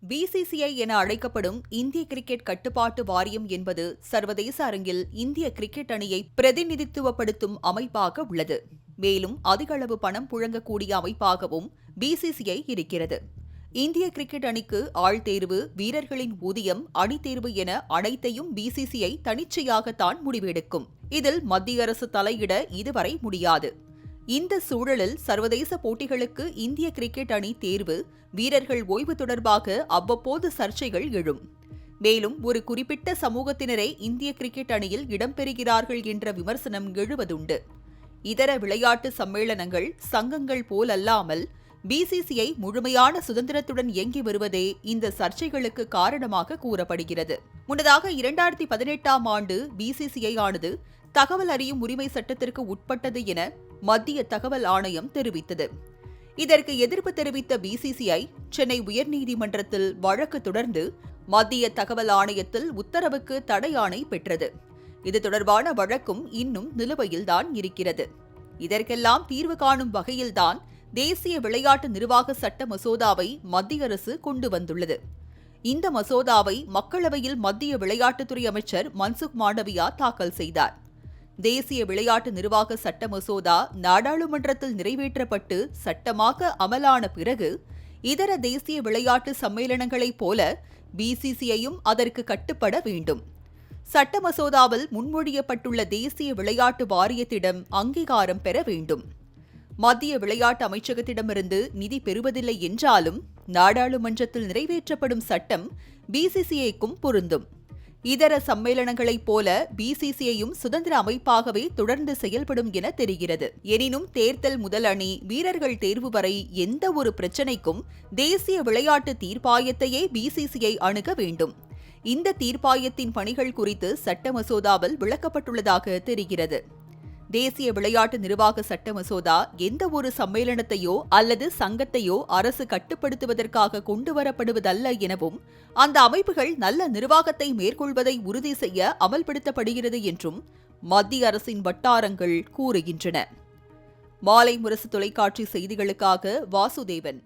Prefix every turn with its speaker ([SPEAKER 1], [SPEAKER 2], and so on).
[SPEAKER 1] BCCI என அழைக்கப்படும் இந்திய கிரிக்கெட் கட்டுப்பாட்டு வாரியம் என்பது சர்வதேச அரங்கில் இந்திய கிரிக்கெட் அணியை பிரதிநிதித்துவப்படுத்தும் அமைப்பாக உள்ளது. மேலும் அதிக அளவு பணம் புழங்கக்கூடிய அமைப்பாகவும் பிசிசிஐ இருக்கிறது. இந்திய கிரிக்கெட் அணிக்கு ஆள் தேர்வு, வீரர்களின் ஊதியம், அணி தேர்வு என அனைத்தையும் பிசிசிஐ தனிச்சையாகத்தான் முடிவெடுக்கும். இதில் மத்திய அரசு தலையிட இதுவரை முடியாது. இந்த சூழலில் சர்வதேச போட்டிகளுக்கு இந்திய கிரிக்கெட் அணி தேர்வு, வீரர்கள் ஓய்வு தொடர்பாக அவ்வப்போது சர்ச்சைகள் எழும். மேலும் ஒரு குறிப்பிட்ட சமூகத்தினரே இந்திய கிரிக்கெட் அணியில் இடம்பெறுகிறார்கள் என்ற விமர்சனம் எழுவதுண்டு. இதர விளையாட்டு சம்மேளனங்கள், சங்கங்கள் போலல்லாமல் பிசிசிஐ முழுமையான சுதந்திரத்துடன் இயங்கி வருவதே இந்த சர்ச்சைகளுக்கு காரணமாக கூறப்படுகிறது. முன்னதாக 2018ஆம் ஆண்டு பிசிசிஐ ஆனது தகவல் அறியும் உரிமை சட்டத்திற்கு உட்பட்டது என மத்திய தகவல் ஆணையம் தெரிவித்தது. இதற்கு எதிர்ப்பு தெரிவித்த பிசிசிஐ சென்னை உயர்நீதிமன்றத்தில் வழக்கு தொடர்ந்து மத்திய தகவல் ஆணையத்தில் உத்தரவுக்கு தடை ஆணை பெற்றது. இது தொடர்பான வழக்கும் இன்னும் நிலுவையில்தான் இருக்கிறது. இதற்கெல்லாம் தீர்வு காணும் வகையில்தான் தேசிய விளையாட்டு நிர்வாக சட்ட மசோதாவை மத்திய அரசு கொண்டு வந்துள்ளது. இந்த மசோதாவை மக்களவையில் மத்திய விளையாட்டுத்துறை அமைச்சர் மன்சுக் மாண்டவியா தாக்கல் செய்தார். தேசிய விளையாட்டு நிர்வாக சட்ட மசோதா நாடாளுமன்றத்தில் நிறைவேற்றப்பட்டு சட்டமாக அமலான பிறகு இதர தேசிய விளையாட்டு சம்மேளனங்களைப் போல பிசிசிஐயும் அதற்கு கட்டுப்பட வேண்டும். சட்ட மசோதாவில் முன்மொழியப்பட்டுள்ள தேசிய விளையாட்டு வாரியத்திடம் அங்கீகாரம் பெற வேண்டும். மத்திய விளையாட்டு அமைச்சகத்திடமிருந்து நிதி பெறுவதில்லை என்றாலும் நாடாளுமன்றத்தில் நிறைவேற்றப்படும் சட்டம் பிசிசிஐக்கும் பொருந்தும். இதர சம்மேளனங்களைப் போல பிசிசிஐயும் சுதந்திர அமைப்பாகவே தொடர்ந்து செயல்படும் என தெரிகிறது. எனினும் தேர்தல் முதல் அணி, வீரர்கள் தேர்வு வரை எந்த ஒரு பிரச்சினைக்கும் தேசிய விளையாட்டு தீர்ப்பாயத்தையே பிசிசிஐ அணுக வேண்டும். இந்த தீர்ப்பாயத்தின் பணிகள் குறித்து சட்ட மசோதாவில் விளக்கப்பட்டுள்ளதாக தெரிகிறது. தேசிய விளையாட்டு நிர்வாக சட்ட மசோதா எந்த ஒரு சம்மேளனத்தையோ அல்லது சங்கத்தையோ அரசு கட்டுப்படுத்துவதற்காக கொண்டுவரப்படுவதல்ல எனவும், அந்த அமைப்புகள் நல்ல நிர்வாகத்தை மேற்கொள்வதை உறுதி செய்ய அமல்படுத்தப்படுகிறது என்றும் மத்திய அரசின் வட்டாரங்கள் கூறுகின்றன. மாலை முரசு தொலைக்காட்சி செய்திகளுக்காக வாசுதேவன்.